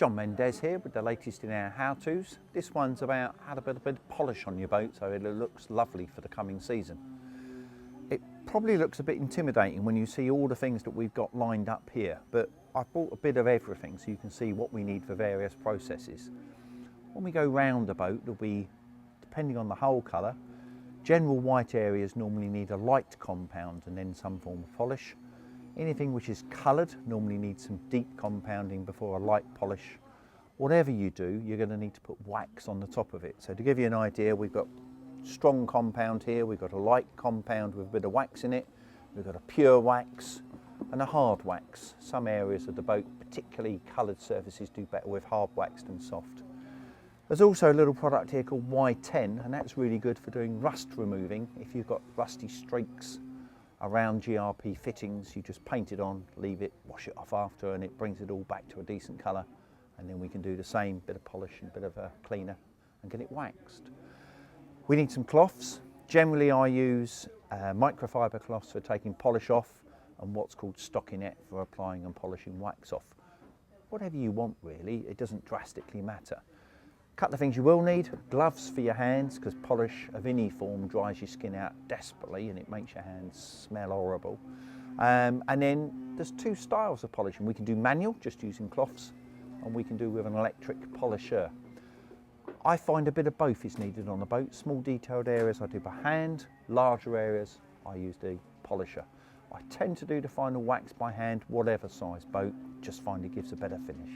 Jon Mendez here with the latest in our how-tos. This one's about how to put a bit of polish on your boat so it looks lovely for the coming season. It probably looks a bit intimidating when you see all the things that we've got lined up here, but I've brought a bit of everything so you can see what we need for various processes. When we go round the boat, there'll be, depending on the hull colour, general white areas normally need a light compound and then some form of polish. Anything which is coloured normally needs some deep compounding before a light polish. Whatever you do, you're going to need to put wax on the top of it. So to give you an idea, we've got strong compound here, we've got a light compound with a bit of wax in it, we've got a pure wax and a hard wax. Some areas of the boat, particularly coloured surfaces, do better with hard wax than soft. There's also a little product here called Y10, and that's really good for doing rust removing. If you've got rusty streaks around GRP fittings, you just paint it on, leave it, wash it off after, and it brings it all back to a decent colour. And then we can do the same, bit of polish and a bit of a cleaner and get it waxed. We need some cloths. Generally I use microfiber cloths for taking polish off and what's called stockinette for applying and polishing wax off. Whatever you want really, it doesn't drastically matter. A couple of things you will need: gloves for your hands, because polish of any form dries your skin out desperately and it makes your hands smell horrible. And then there's two styles of polishing. We can do manual, just using cloths, and we can do with an electric polisher. I find a bit of both is needed on the boat. Small detailed areas I do by hand, larger areas I use the polisher. I tend to do the final wax by hand, whatever size boat, just find it gives a better finish.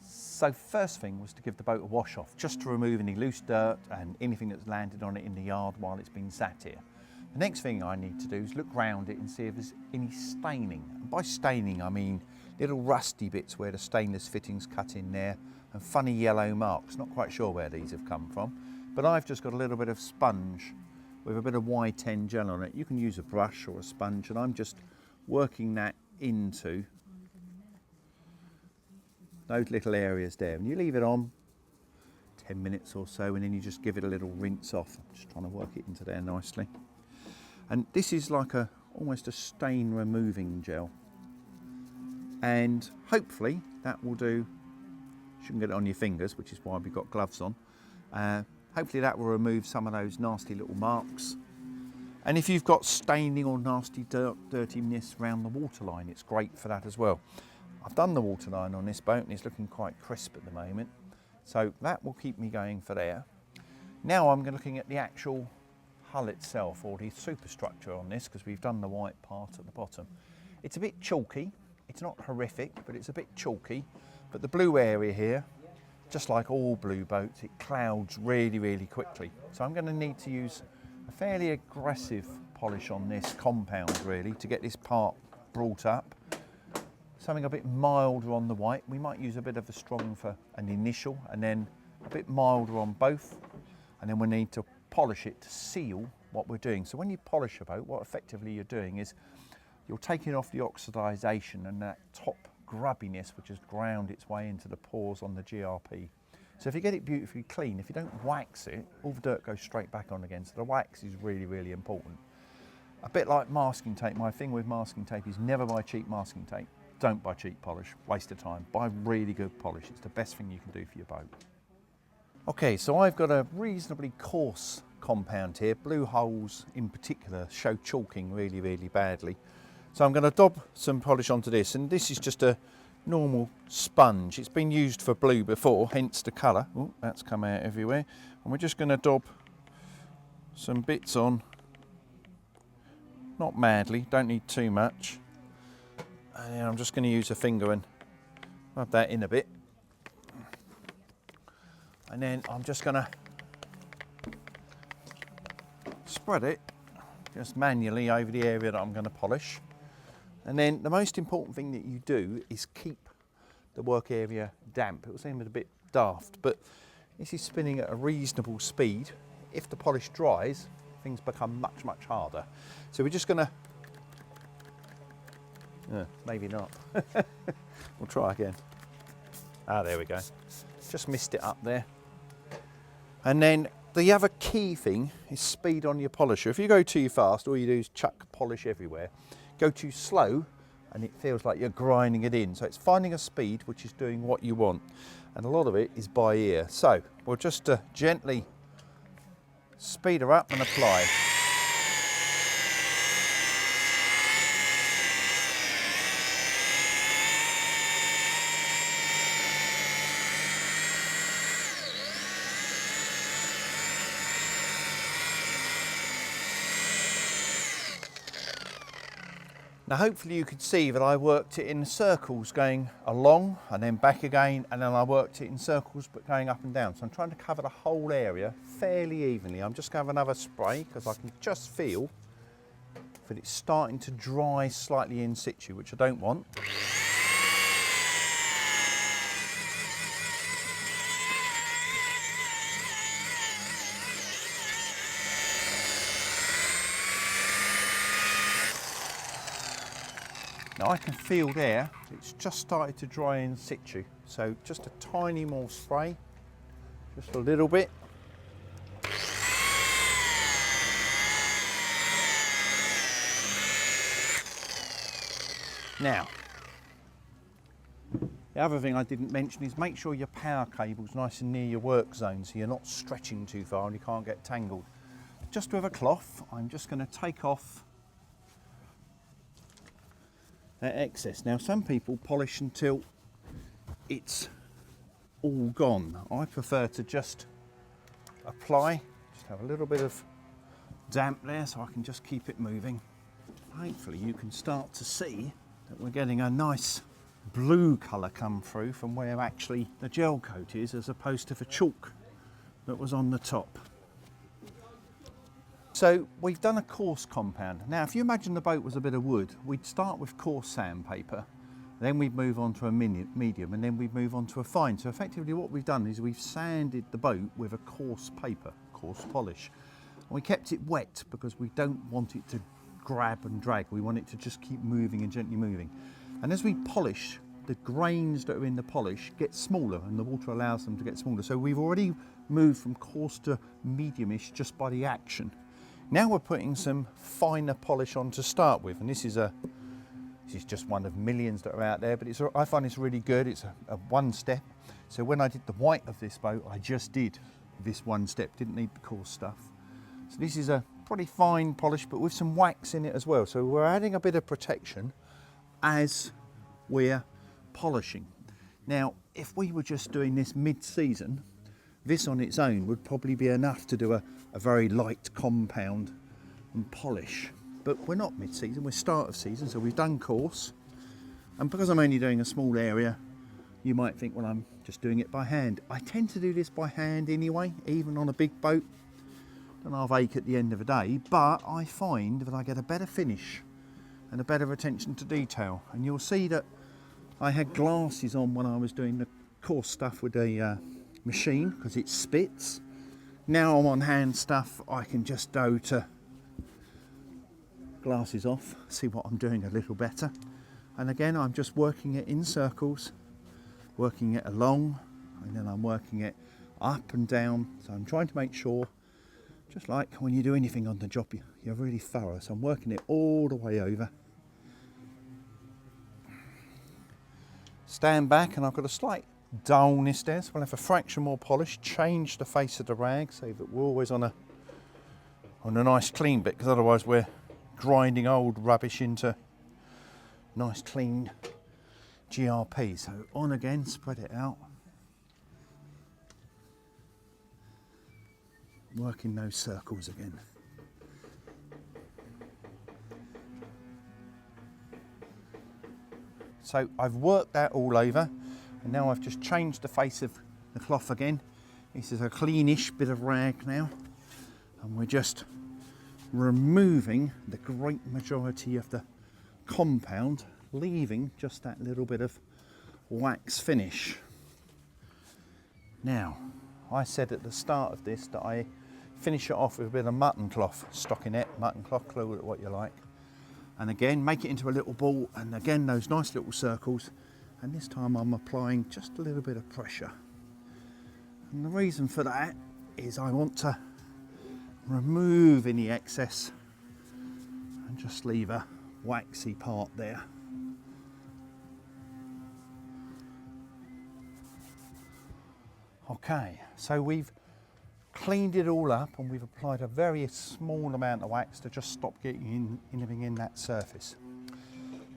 So first thing was to give the boat a wash off, just to remove any loose dirt and anything that's landed on it in the yard while it's been sat here. The next thing I need to do is look round it and see if there's any staining. And by staining I mean little rusty bits where the stainless fittings cut in there and funny yellow marks. Not quite sure where these have come from, but I've just got a little bit of sponge with a bit of Y10 gel on it. You can use a brush or a sponge, and I'm just working that into those little areas there, and you leave it on 10 minutes or so, and then you just give it a little rinse off. I'm just trying to work it into there nicely. And this is like almost a stain removing gel, and hopefully that will do. You shouldn't get it on your fingers, which is why we've got gloves on. Hopefully that will remove some of those nasty little marks. And if you've got staining or nasty dirtiness around the waterline, it's great for that as well. I've done the waterline on this boat and it's looking quite crisp at the moment, so that will keep me going for there. Now I'm looking at the actual hull itself, or the superstructure on this, because we've done the white part at the bottom. It's a bit chalky. It's not horrific, but it's a bit chalky. But the blue area here, just like all blue boats, it clouds really, really quickly. So I'm going to need to use a fairly aggressive polish on this compound really to get this part brought up. Something a bit milder on the white. We might use a bit of a strong for an initial, and then a bit milder on both. And then we need to polish it to seal what we're doing. So when you polish a boat, what effectively you're doing is you're taking off the oxidization and that top grubbiness which has ground its way into the pores on the GRP. So if you get it beautifully clean, if you don't wax it, all the dirt goes straight back on again. So the wax is really, really important. A bit like masking tape. My thing with masking tape is never buy cheap masking tape. Don't buy cheap polish, waste of time. Buy really good polish. It's the best thing you can do for your boat. Okay, so I've got a reasonably coarse compound here. Blue holes in particular show chalking really, really badly. So I'm going to daub some polish onto this, and this is just a normal sponge. It's been used for blue before, hence the colour. Oh, that's come out everywhere. And we're just going to daub some bits on, not madly, don't need too much. And then I'm just going to use a finger and rub that in a bit. And then I'm just going to spread it just manually over the area that I'm going to polish. And then the most important thing that you do is keep the work area damp. It will seem a bit daft, but this is spinning at a reasonable speed. If the polish dries, things become much, much harder. So we're just going to maybe not. We'll try again. Ah, there we go. Just missed it up there. And then the other key thing is speed on your polisher. If you go too fast, all you do is chuck polish everywhere. Go too slow and it feels like you're grinding it in. So it's finding a speed which is doing what you want, and a lot of it is by ear. So we'll just gently speed her up and apply. Now hopefully you could see that I worked it in circles going along and then back again, and then I worked it in circles but going up and down. So I'm trying to cover the whole area fairly evenly. I'm just going to have another spray because I can just feel that it's starting to dry slightly in situ, which I don't want. Now I can feel there, it's just started to dry in situ. So just a tiny more spray, just a little bit. Now, the other thing I didn't mention is make sure your power cable's nice and near your work zone so you're not stretching too far and you can't get tangled. Just with a cloth, I'm just going to take off that excess. Now some people polish until it's all gone. I prefer to just apply, just have a little bit of damp there so I can just keep it moving. Hopefully you can start to see that we're getting a nice blue colour come through from where actually the gel coat is, as opposed to the chalk that was on the top. So we've done a coarse compound. Now if you imagine the boat was a bit of wood, we'd start with coarse sandpaper, then we'd move on to a medium, and then we'd move on to a fine. So effectively what we've done is we've sanded the boat with a coarse paper, coarse polish. And we kept it wet because we don't want it to grab and drag. We want it to just keep moving and gently moving. And as we polish, the grains that are in the polish get smaller and the water allows them to get smaller. So we've already moved from coarse to mediumish just by the action. Now we're putting some finer polish on to start with, and this is just one of millions that are out there, but I find it's really good. It's a one step. So when I did the white of this boat, I just did this one step, didn't need the coarse stuff. So this is a pretty fine polish, but with some wax in it as well. So we're adding a bit of protection as we're polishing. Now, if we were just doing this mid-season, this on its own would probably be enough to do a very light compound and polish. But we're not mid-season, we're start of season, so we've done coarse. And because I'm only doing a small area, you might think, well, I'm just doing it by hand. I tend to do this by hand anyway, even on a big boat. Don't half ache at the end of the day, but I find that I get a better finish and a better attention to detail. And you'll see that I had glasses on when I was doing the coarse stuff with the machine because it spits. Now I'm on hand stuff, I can just go to glasses off, see what I'm doing a little better. And again, I'm just working it in circles, working it along, and then I'm working it up and down. So I'm trying to make sure, just like when you do anything on the job, you're really thorough. So I'm working it all the way over. Stand back, and I've got a slight dullness there, so we'll have a fraction more polish, change the face of the rag so that we're always on a nice clean bit, because otherwise we're grinding old rubbish into nice clean GRP. So on again, spread it out, working those circles again. So I've worked that all over, and now I've just changed the face of the cloth again. This is a cleanish bit of rag now, and we're just removing the great majority of the compound, leaving just that little bit of wax finish. Now, I said at the start of this that I finish it off with a bit of mutton cloth, stockinette, mutton cloth, call it what you like. And again, make it into a little ball, and again, those nice little circles. And this time I'm applying just a little bit of pressure. And the reason for that is I want to remove any excess and just leave a waxy part there. Okay, so we've cleaned it all up and we've applied a very small amount of wax to just stop getting anything in that surface.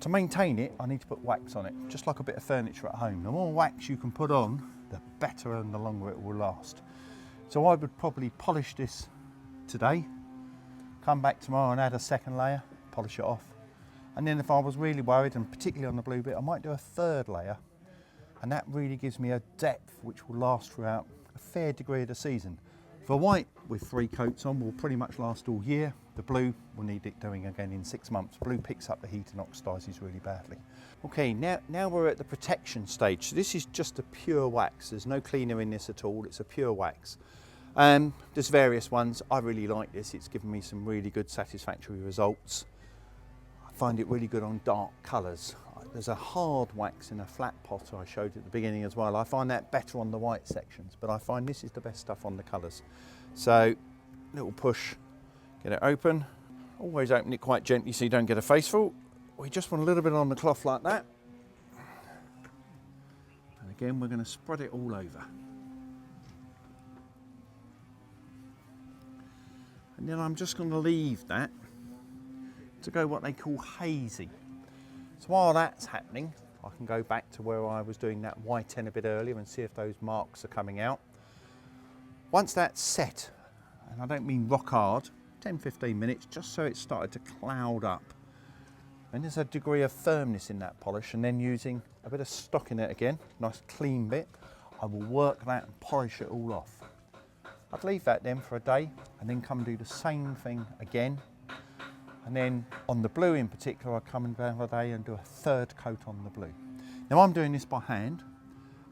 To maintain it, I need to put wax on it, just like a bit of furniture at home. The more wax you can put on, the better and the longer it will last. So I would probably polish this today, come back tomorrow and add a second layer, polish it off. And then if I was really worried, and particularly on the blue bit, I might do a third layer. And that really gives me a depth which will last throughout a fair degree of the season. For white with 3 coats on will pretty much last all year. The blue will need it doing again in 6 months. Blue picks up the heat and oxidises really badly. Okay, now we're at the protection stage. So this is just a pure wax. There's no cleaner in this at all. It's a pure wax. There's various ones. I really like this. It's given me some really good satisfactory results. I find it really good on dark colours. There's a hard wax in a flat pot I showed at the beginning as well. I find that better on the white sections, but I find this is the best stuff on the colours. So, little push, get it open. Always open it quite gently so you don't get a faceful. We just want a little bit on the cloth like that. And again, we're going to spread it all over. And then I'm just going to leave that to go what they call hazy. So while that's happening, I can go back to where I was doing that Y10 a bit earlier and see if those marks are coming out. Once that's set, and I don't mean rock hard, 10-15 minutes, just so it's started to cloud up. And there's a degree of firmness in that polish, and then using a bit of stock in it again, nice clean bit, I will work that and polish it all off. I'd leave that then for a day, and then come and do the same thing again. And then on the blue in particular, I come in another day and do a third coat on the blue. Now I'm doing this by hand,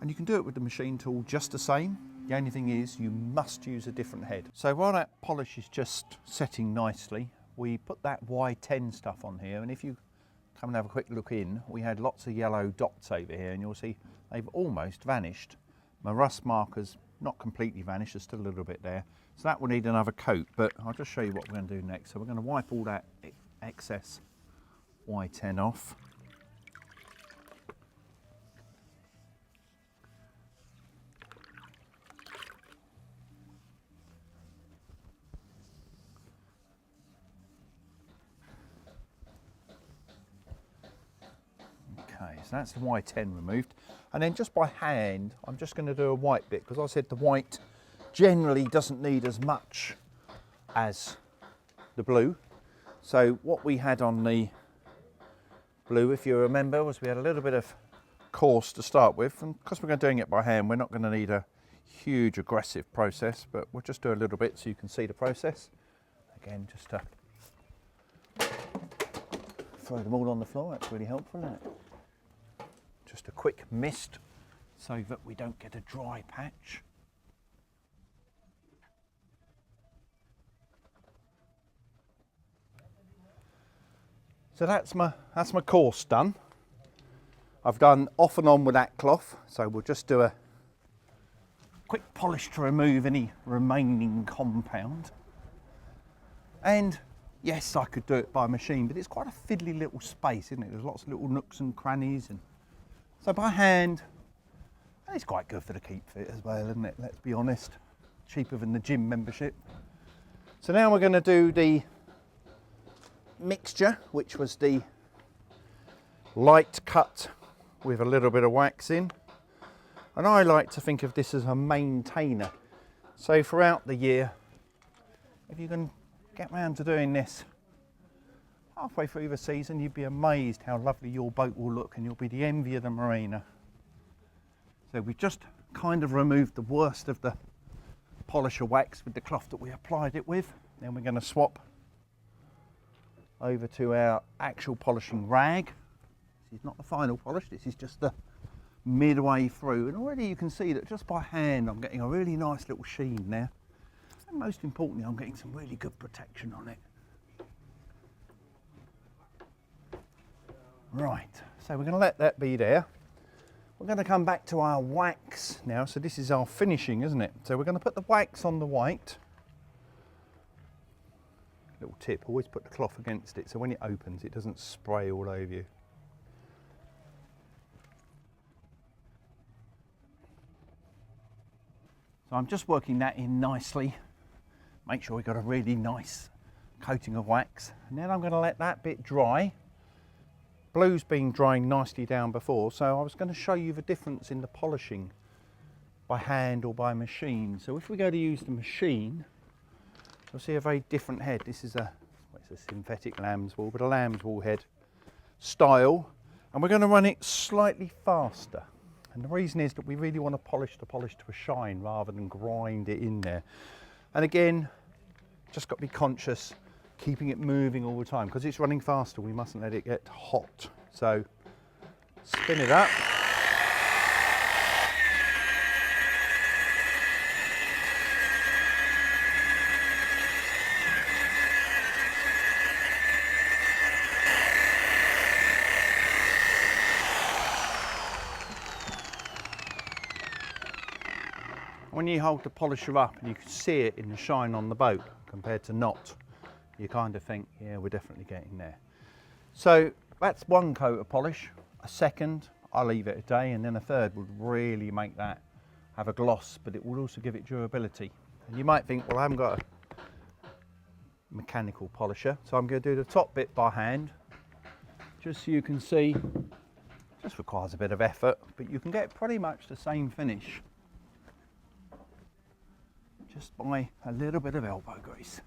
and you can do it with the machine tool just the same. The only thing is you must use a different head. So while that polish is just setting nicely, we put that Y10 stuff on here, and if you come and have a quick look in, we had lots of yellow dots over here, and you'll see they've almost vanished. My rust markers not completely vanished, there's still a little bit there. So that will need another coat, but I'll just show you what we're going to do next. So we're going to wipe all that excess Y10 off. Okay, so that's the Y10 removed. And then just by hand, I'm just going to do a white bit, because I said the white generally doesn't need as much as the blue. So what we had on the blue, if you remember, was we had a little bit of coarse to start with, and because we're doing it by hand, we're not going to need a huge aggressive process, but we'll just do a little bit so you can see the process. Again, just to throw them all on the floor, that's really helpful, isn't it? Just a quick mist so that we don't get a dry patch. So that's my course done. I've done off and on with that cloth, so we'll just do a quick polish to remove any remaining compound. And yes, I could do it by machine, but it's quite a fiddly little space, isn't it? There's lots of little nooks and crannies, and so by hand, and it's quite good for the keep fit as well, isn't it? Let's be honest, cheaper than the gym membership. So now we're going to do the mixture, which was the light cut with a little bit of wax in, and I like to think of this as a maintainer. So throughout the year, if you can get round to doing this halfway through the season, you'd be amazed how lovely your boat will look, and you'll be the envy of the marina. So we've just kind of removed the worst of the polisher wax with the cloth that we applied it with. Then we're going to swap over to our actual polishing rag. This is not the final polish, this is just the midway through, and already you can see that just by hand I'm getting a really nice little sheen there, and most importantly I'm getting some really good protection on it. Right, so we're going to let that be there. We're going to come back to our wax now, so this is our finishing, isn't it? So we're going to put the wax on the white. Little tip, always put the cloth against it so when it opens it doesn't spray all over you. So I'm just working that in nicely. Make sure we've got a really nice coating of wax. And then I'm going to let that bit dry. Blue's been drying nicely down before, so I was going to show you the difference in the polishing by hand or by machine. So if we go to use the machine, you'll see a very different head. This is it's a synthetic lamb's wool, but a lamb's wool head style. And we're going to run it slightly faster. And the reason is that we really want to polish the polish to a shine rather than grind it in there. And again, just got to be conscious, keeping it moving all the time. Because it's running faster, we mustn't let it get hot. So spin it up. When you hold the polisher up and you can see it in the shine on the boat compared to not, you kind of think, yeah, we're definitely getting there. So that's one coat of polish. A second, I'll leave it a day, and then a third would really make that have a gloss, but it would also give it durability. And you might think, well, I haven't got a mechanical polisher, so I'm going to do the top bit by hand, just so you can see. Just requires a bit of effort, but you can get pretty much the same finish just by a little bit of elbow grease.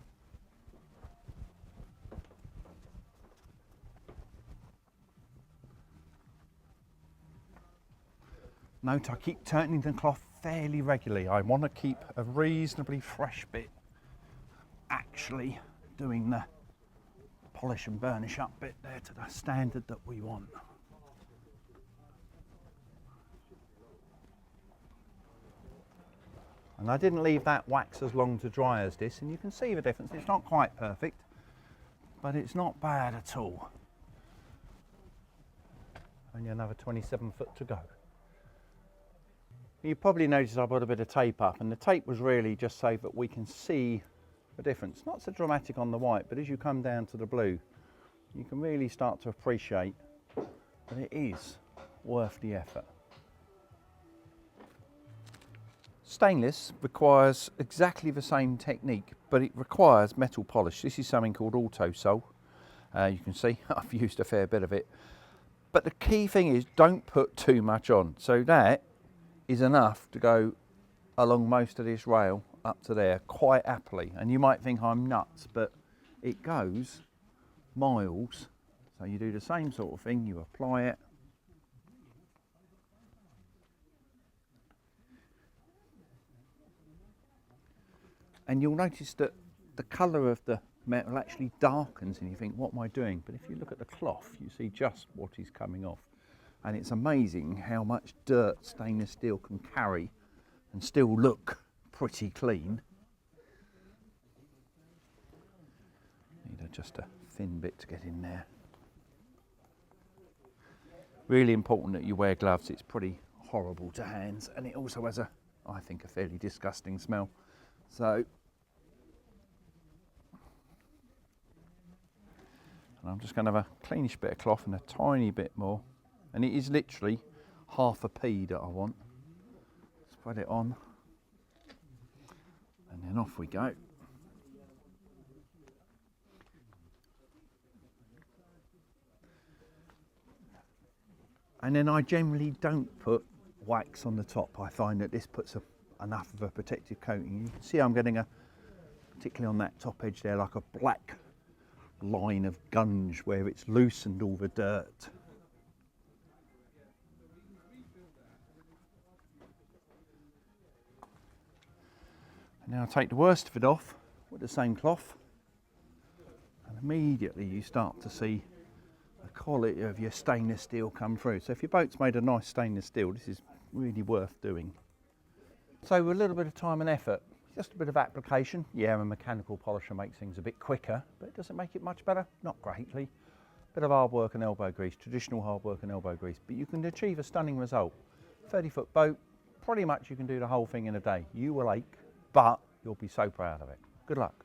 Note I keep turning the cloth fairly regularly. I want to keep a reasonably fresh bit actually doing the polish and burnish up bit there to the standard that we want. And I didn't leave that wax as long to dry as this, and you can see the difference. It's not quite perfect, but it's not bad at all. Only another 27 foot to go. You probably noticed I put a bit of tape up, and the tape was really just so that we can see the difference. Not so dramatic on the white, but as you come down to the blue, you can really start to appreciate that it is worth the effort. Stainless requires exactly the same technique, but it requires metal polish. This is something called auto sol. You can see I've used a fair bit of it. But the key thing is, don't put too much on. So that is enough to go along most of this rail up to there quite happily. And you might think I'm nuts, but it goes miles. So you do the same sort of thing, you apply it. And you'll notice that the colour of the metal actually darkens, and you think, what am I doing? But if you look at the cloth, you see just what is coming off. And it's amazing how much dirt stainless steel can carry and still look pretty clean. Need just a thin bit to get in there. Really important that you wear gloves. It's pretty horrible to hands, and it also has I think, a fairly disgusting smell. So, and I'm just going to have a cleanish bit of cloth and a tiny bit more, and it is literally half a pea that I want. Spread it on, and then off we go. And then I generally don't put wax on the top. I find that this puts enough of a protective coating. You can see I'm getting particularly on that top edge there, like a black line of gunge where it's loosened all the dirt. And now I take the worst of it off with the same cloth, and immediately you start to see the quality of your stainless steel come through. So if your boat's made of nice stainless steel, this is really worth doing. So with a little bit of time and effort, just a bit of application. Yeah, a mechanical polisher makes things a bit quicker, but it doesn't make it much better, not greatly. Bit of hard work and elbow grease, traditional hard work and elbow grease, but you can achieve a stunning result. 30-foot boat, pretty much you can do the whole thing in a day. You will ache, but you'll be so proud of it. Good luck.